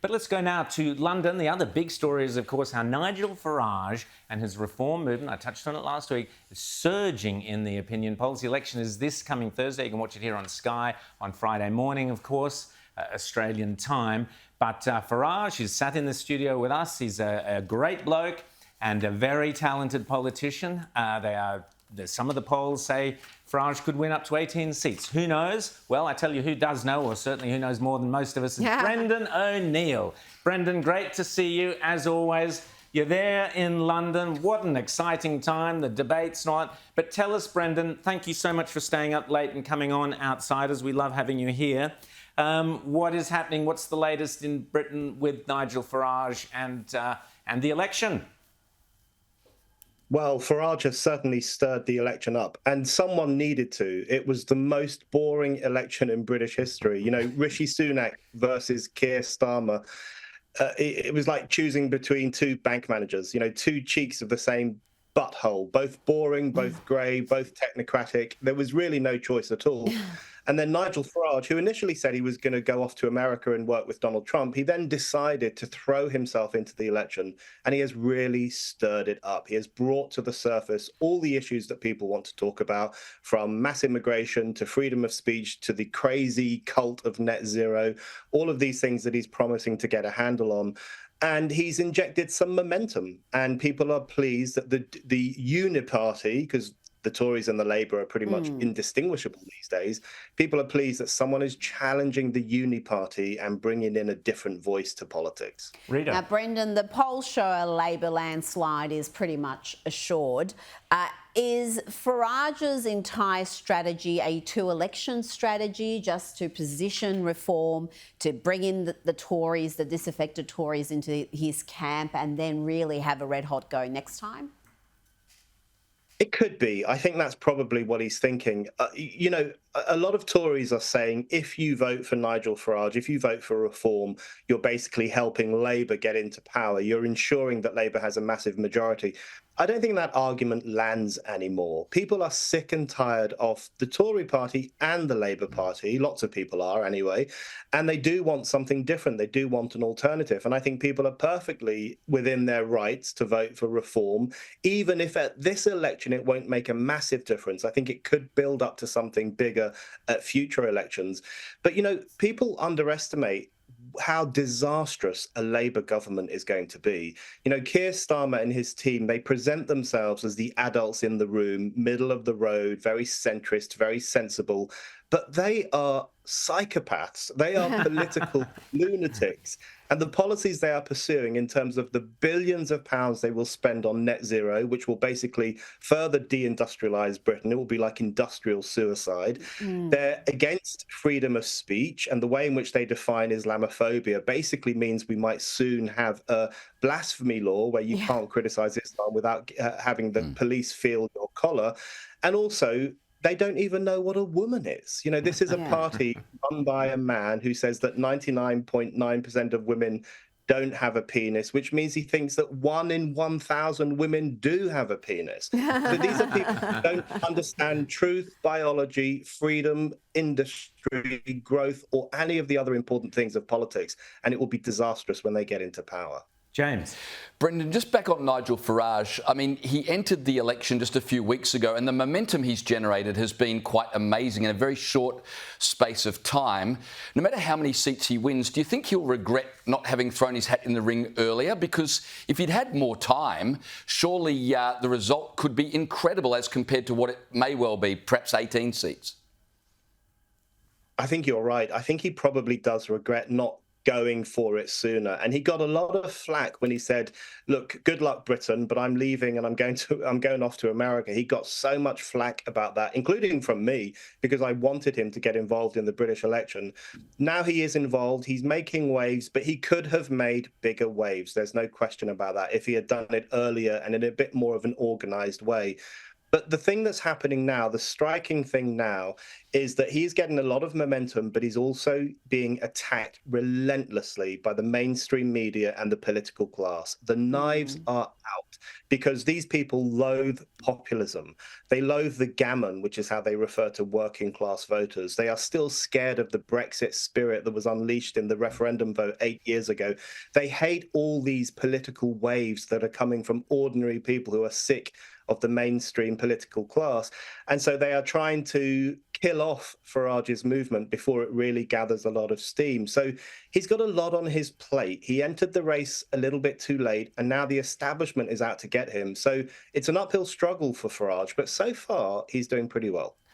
But let's go now to London. The other big story is, of course, how Nigel Farage and his reform movement, I touched on it last week, is surging in the opinion polls. The election is this coming Thursday. You can watch it here on Sky on Friday morning, of course, Australian time. But Farage, who's sat in the studio with us, he's a great bloke and a very talented politician. Some of the polls say Farage could win up to 18 seats. Who knows? Well, I tell you who does know, or certainly who knows more than most of us, is Brendan O'Neill. Brendan, great to see you, as always. You're there in London. What an exciting time. The debate's not. But tell us, Brendan, thank you so much for staying up late and coming on Outsiders. We love having you here. What is happening? What's the latest in Britain with Nigel Farage and the election? Well, Farage has certainly stirred the election up, and someone needed to. It was the most boring election in British history. You know, Rishi Sunak versus Keir Starmer. It was like choosing between two bank managers, you know, two cheeks of the same butthole, both boring, both grey, both technocratic. There was really no choice at all. And then Nigel Farage, who initially said he was going to go off to America and work with Donald Trump, he then decided to throw himself into the election, and he has really stirred it up. He has brought to the surface all the issues that people want to talk about, from mass immigration to freedom of speech to the crazy cult of net zero, all of these things that he's promising to get a handle on. And he's injected some momentum, and people are pleased that the uniparty, because the Tories and the Labour are pretty much indistinguishable these days. People are pleased that someone is challenging the uni-party and bringing in a different voice to politics. Rita. Now, Brendan, the polls show a Labour landslide is pretty much assured. Is Farage's entire strategy a two-election strategy, just to position reform, to bring in the Tories, the disaffected Tories, into his camp and then really have a red-hot go next time? It could be. I think that's probably what he's thinking. You know, a lot of Tories are saying if you vote for Nigel Farage, if you vote for reform, you're basically helping Labour get into power. You're ensuring that Labour has a massive majority. I don't think that argument lands anymore. People are sick and tired of the Tory party and the Labour Party. Lots of people are anyway. And they do want something different. They do want an alternative. And I think people are perfectly within their rights to vote for reform, even if at this election it won't make a massive difference. I think it could build up to something bigger at future elections. But, you know, people underestimate how disastrous a Labour government is going to be. You know, Keir Starmer and his team, they present themselves as the adults in the room, middle of the road, very centrist, very sensible, but they are psychopaths. They are political lunatics. And the policies they are pursuing in terms of the billions of pounds they will spend on net zero, which will basically further deindustrialize Britain, it will be like industrial suicide. They're against freedom of speech, and the way in which they define Islamophobia basically means we might soon have a blasphemy law where you can't criticize Islam without having the police feel your collar. And also, they don't even know what a woman is. You know, this is a party run by a man who says that 99.9% of women don't have a penis, which means he thinks that 1 in 1,000 women do have a penis. So these are people who don't understand truth, biology, freedom, industry, growth, or any of the other important things of politics. And it will be disastrous when they get into power. James. Brendan, just back on Nigel Farage. I mean, he entered the election just a few weeks ago, and the momentum he's generated has been quite amazing in a very short space of time. No matter how many seats he wins, do you think he'll regret not having thrown his hat in the ring earlier? Because if he'd had more time, surely the result could be incredible as compared to what it may well be, perhaps 18 seats. I think you're right. I think he probably does regret not going for it sooner. And he got a lot of flack when he said, look, good luck, Britain, but I'm leaving and I'm going off to America. He got so much flack about that, including from me, because I wanted him to get involved in the British election. Now he is involved. He's making waves, but he could have made bigger waves. There's no question about that if he had done it earlier and in a bit more of an organized way. But the thing that's happening now, the striking thing now, is that he's getting a lot of momentum, but he's also being attacked relentlessly by the mainstream media and the political class. The knives are out because these people loathe populism. They loathe the gammon, which is how they refer to working class voters. They are still scared of the Brexit spirit that was unleashed in the referendum vote 8 years ago. They hate all these political waves that are coming from ordinary people who are sick of the mainstream political class. And so they are trying to kill off Farage's movement before it really gathers a lot of steam. So he's got a lot on his plate. He entered the race a little bit too late, and now the establishment is out to get him. So it's an uphill struggle for Farage, but so far he's doing pretty well.